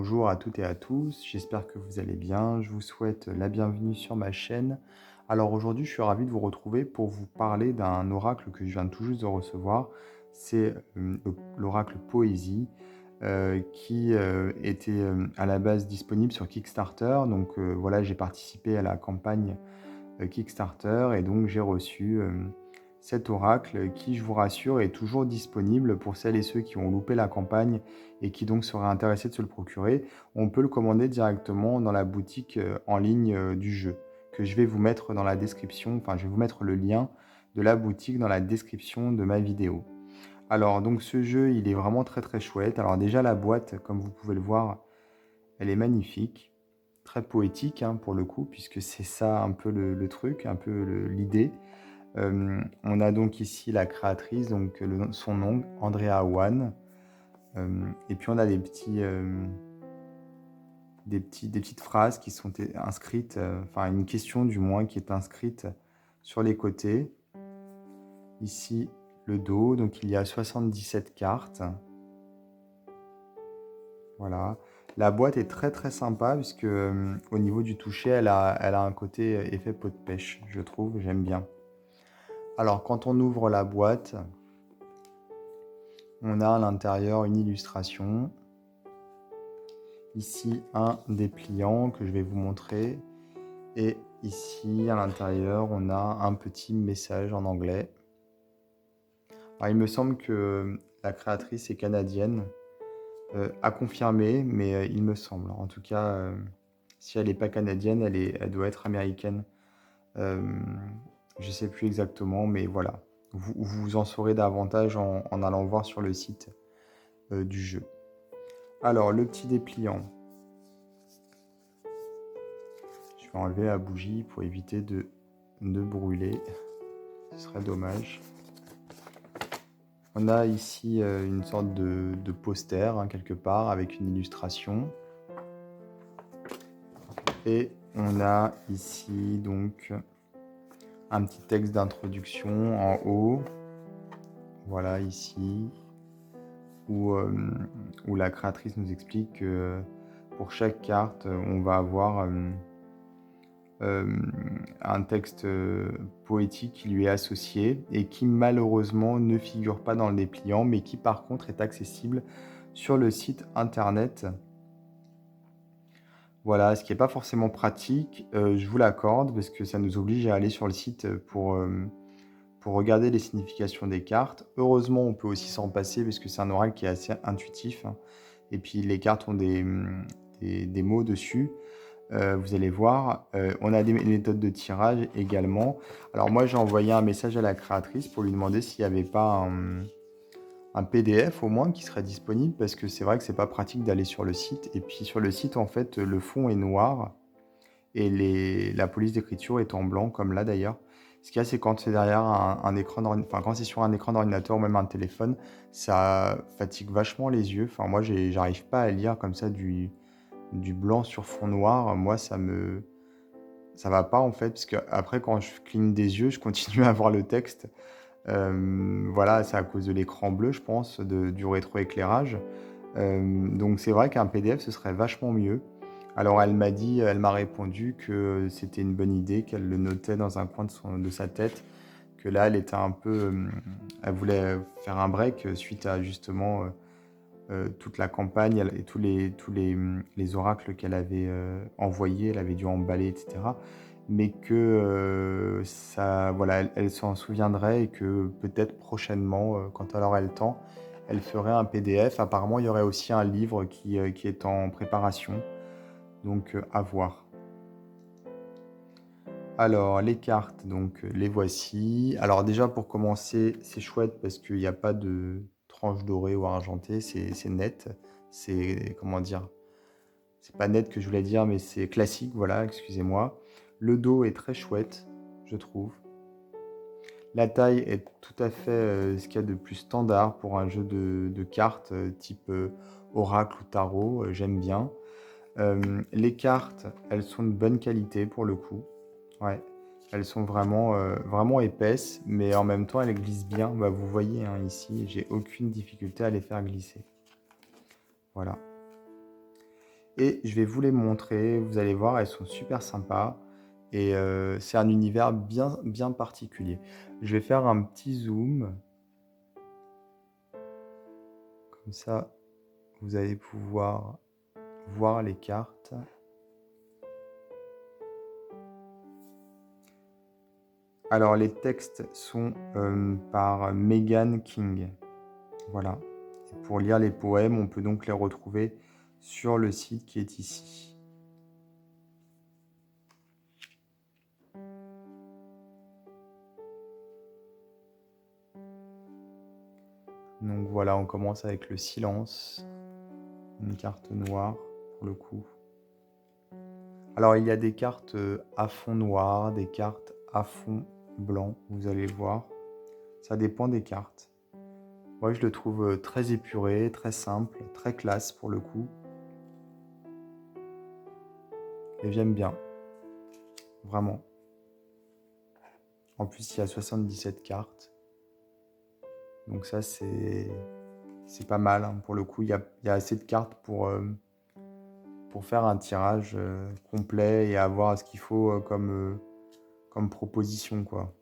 Bonjour à toutes et à tous, j'espère que vous allez bien. Je vous souhaite la bienvenue sur ma chaîne. Alors aujourd'hui, je suis ravi de vous retrouver pour vous parler d'un oracle que je viens tout juste de recevoir. C'est l'oracle Poésie qui était à la base disponible sur Kickstarter. Donc voilà, j'ai participé à la campagne Kickstarter et donc j'ai reçu cet oracle qui, je vous rassure, est toujours disponible pour celles et ceux qui ont loupé la campagne et qui donc seraient intéressés de se le procurer. On peut le commander directement dans la boutique en ligne du jeu que je vais vous mettre dans la description, enfin je vais vous mettre le lien de la boutique dans la description de ma vidéo. Alors donc ce jeu, il est vraiment très très chouette. Alors déjà la boîte, comme vous pouvez le voir, elle est magnifique, très poétique hein, pour le coup, puisque c'est ça un peu le truc, un peu l'idée. On a donc ici la créatrice, donc son nom, Andrea Wan. Et puis on a des petites phrases qui sont inscrites, enfin une question du moins qui est inscrite sur les côtés. Ici, le dos, donc il y a 77 cartes. Voilà. La boîte est très très sympa puisque au niveau du toucher, elle a un côté effet pot de pêche, je trouve, j'aime bien. Alors quand on ouvre la boîte, on a à l'intérieur une illustration. Ici, un dépliant que je vais vous montrer. Et ici, à l'intérieur, on a un petit message en anglais. Alors, il me semble que la créatrice est canadienne, à confirmer, mais il me semble. En tout cas, si elle n'est pas canadienne, elle doit être américaine. Je ne sais plus exactement, mais voilà. Vous en saurez davantage en allant voir sur le site du jeu. Alors, le petit dépliant. Je vais enlever la bougie pour éviter de brûler. Ce serait dommage. On a ici une sorte de poster, hein, quelque part, avec une illustration. Et on a ici, donc, un petit texte d'introduction en haut. Voilà, ici. Où la créatrice nous explique que pour chaque carte, on va avoir un texte poétique qui lui est associé et qui malheureusement ne figure pas dans le dépliant, mais qui par contre est accessible sur le site internet. Voilà, ce qui n'est pas forcément pratique, je vous l'accorde, parce que ça nous oblige à aller sur le site pour regarder les significations des cartes. Heureusement, on peut aussi s'en passer, parce que c'est un oracle qui est assez intuitif, hein. Et puis les cartes ont des mots dessus. Vous allez voir, on a des méthodes de tirage également. Alors moi, j'ai envoyé un message à la créatrice pour lui demander s'il n'y avait pas un PDF au moins qui serait disponible, parce que c'est vrai que c'est pas pratique d'aller sur le site. Et puis sur le site, en fait, le fond est noir et la police d'écriture est en blanc, comme là d'ailleurs. Ce qu'il y a, c'est quand c'est derrière un écran enfin quand c'est sur un écran d'ordinateur ou même un téléphone, ça fatigue vachement les yeux. Enfin moi, j'arrive pas à lire comme ça du blanc sur fond noir. Moi, ça va pas en fait, parce que après quand je cligne des yeux, je continue à voir le texte. Voilà, c'est à cause de l'écran bleu, je pense, du rétroéclairage. Donc c'est vrai qu'un PDF, ce serait vachement mieux. Alors elle m'a répondu que c'était une bonne idée, qu'elle le notait dans un coin de sa tête, que là, elle était un peu, elle voulait faire un break suite à justement toute la campagne et les oracles qu'elle avait envoyés, elle avait dû emballer, etc. Mais que ça, voilà, elle s'en souviendrait et que peut-être prochainement, quand elle aurait le temps, elle ferait un PDF. Apparemment, il y aurait aussi un livre qui est en préparation, donc à voir. Alors, les cartes, donc les voici. Alors déjà, pour commencer, c'est chouette parce qu'il n'y a pas de tranche dorée ou argentée, c'est net. C'est, comment dire, c'est pas net que je voulais dire, mais c'est classique, voilà, excusez-moi. Le dos est très chouette, je trouve. La taille est tout à fait ce qu'il y a de plus standard pour un jeu de cartes type oracle ou tarot, j'aime bien. Les cartes, elles sont de bonne qualité pour le coup. Ouais, elles sont vraiment épaisses, mais en même temps, elles glissent bien. Bah, vous voyez hein, ici, j'ai aucune difficulté à les faire glisser. Voilà. et je vais vous les montrer. Vous allez voir, elles sont super sympas et c'est un univers bien bien particulier. Je vais faire un petit zoom, comme ça vous allez pouvoir voir les cartes. Alors les textes sont, par Megan King. Voilà. Et pour lire les poèmes, on peut donc les retrouver sur le site qui est ici. Donc voilà, on commence avec le silence, une carte noire pour le coup. Alors il y a des cartes à fond noir, des cartes à fond blanc, vous allez voir. Ça dépend des cartes. Moi je le trouve très épuré, très simple, très classe pour le coup. Et j'aime bien, vraiment. En plus il y a 77 cartes. Donc ça c'est pas mal, hein. Pour le coup, il y a assez de cartes pour faire un tirage complet et avoir ce qu'il faut comme proposition, quoi.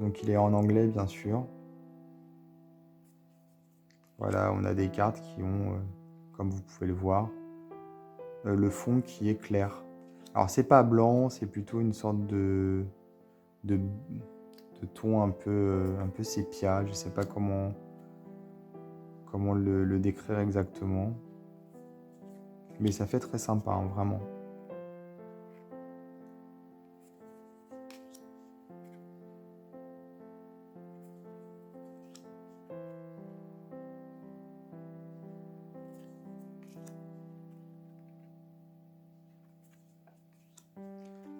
Donc il est en anglais, bien sûr. Voilà, on a des cartes qui ont, comme vous pouvez le voir, le fond qui est clair. Alors c'est pas blanc, c'est plutôt une sorte de, de ton un peu sépia. Je sais pas comment le décrire exactement. Mais ça fait très sympa, hein, vraiment.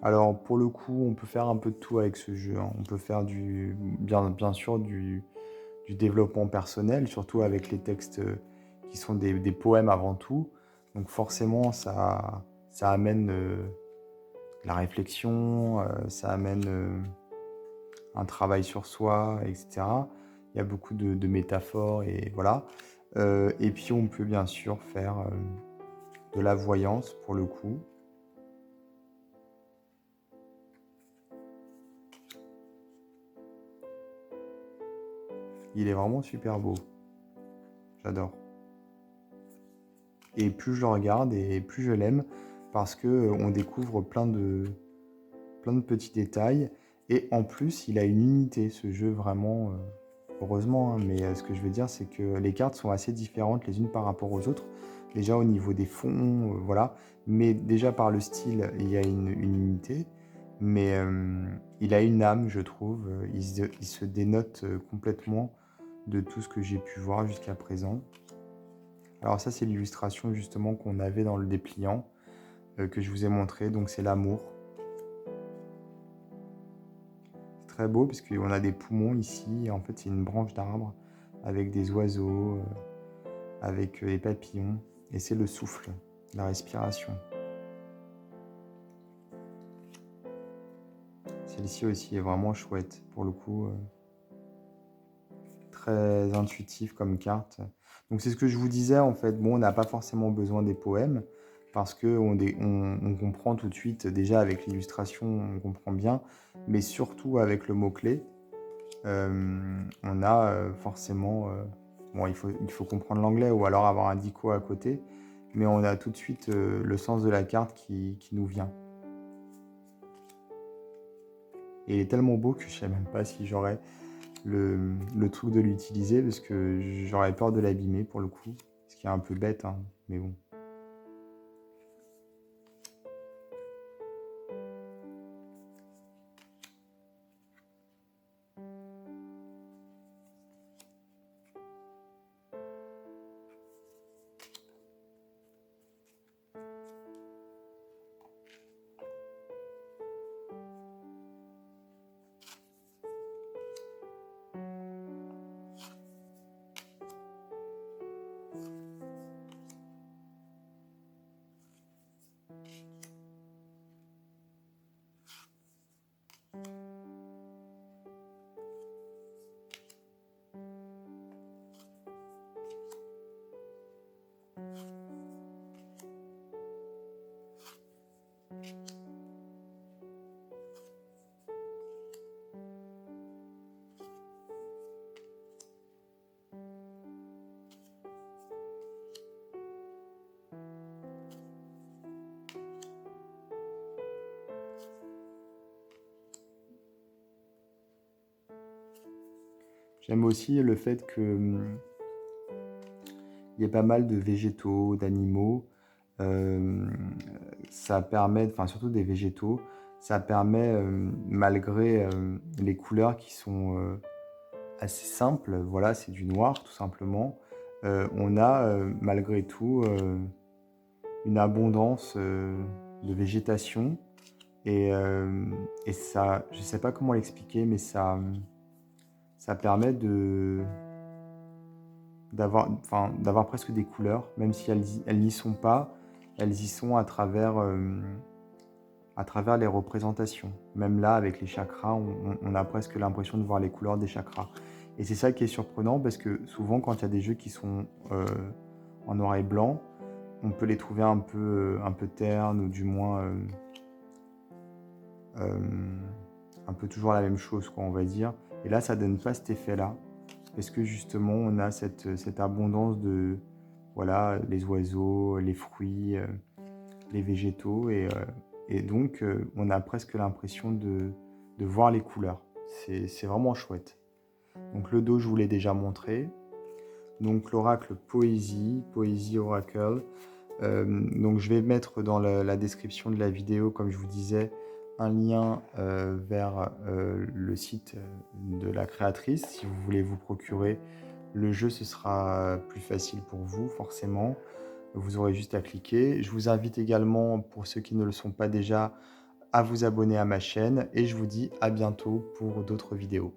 Alors pour le coup, on peut faire un peu de tout avec ce jeu, hein. On peut faire bien sûr du développement personnel, surtout avec les textes qui sont des poèmes avant tout. Donc forcément, ça amène la réflexion, ça amène un travail sur soi, etc. Il y a beaucoup de métaphores et voilà. Et puis on peut bien sûr faire de la voyance pour le coup. Il est vraiment super beau. J'adore. Et plus je le regarde et plus je l'aime parce que on découvre plein de petits détails. Et en plus, il a une unité, ce jeu, vraiment, heureusement, hein. Mais ce que je veux dire, c'est que les cartes sont assez différentes les unes par rapport aux autres. Déjà au niveau des fonds, voilà. Mais déjà par le style, il y a une unité. Mais il a une âme, je trouve. Il se dénote complètement de tout ce que j'ai pu voir jusqu'à présent. Alors ça, c'est l'illustration justement qu'on avait dans le dépliant que je vous ai montré. Donc c'est l'amour. C'est très beau parce qu'on a des poumons ici. Et en fait, c'est une branche d'arbre avec des oiseaux, avec des papillons. Et c'est le souffle, la respiration. Celle-ci aussi est vraiment chouette. Pour le coup, très intuitif comme carte. Donc c'est ce que je vous disais en fait. Bon, on n'a pas forcément besoin des poèmes parce que on comprend tout de suite, déjà avec l'illustration, on comprend bien, mais surtout avec le mot-clé, on a forcément... bon, il faut comprendre l'anglais ou alors avoir un dico à côté, mais on a tout de suite le sens de la carte qui nous vient. Et il est tellement beau que je ne sais même pas si j'aurais le truc de l'utiliser parce que j'aurais peur de l'abîmer pour le coup. Ce qui est un peu bête, hein, mais bon. J'aime aussi le fait que, il y ait pas mal de végétaux, d'animaux. Hem, Ça permet, enfin surtout des végétaux, ça permet, malgré, les couleurs qui sont, assez simples, voilà, c'est du noir tout simplement. On a, malgré tout, une abondance, de végétation et ça, je sais pas comment l'expliquer, mais ça permet d'avoir presque des couleurs, même si elles n'y sont pas, elles y sont à travers les représentations. Même là, avec les chakras, on a presque l'impression de voir les couleurs des chakras. Et c'est ça qui est surprenant parce que souvent, quand il y a des jeux qui sont en noir et blanc, on peut les trouver un peu ternes ou du moins un peu toujours la même chose, quoi, on va dire. Et là, ça donne pas cet effet-là parce que justement, on a cette abondance de, voilà, les oiseaux, les fruits, les végétaux et donc on a presque l'impression de voir les couleurs. C'est vraiment chouette. Donc le dos, je vous l'ai déjà montré. Donc l'oracle poésie, poésie oracle. Donc je vais mettre dans la description de la vidéo, comme je vous disais, un lien vers le site de la créatrice. Si vous voulez vous procurer le jeu, ce sera plus facile pour vous, forcément. Vous aurez juste à cliquer. Je vous invite également, pour ceux qui ne le sont pas déjà, à vous abonner à ma chaîne et je vous dis à bientôt pour d'autres vidéos.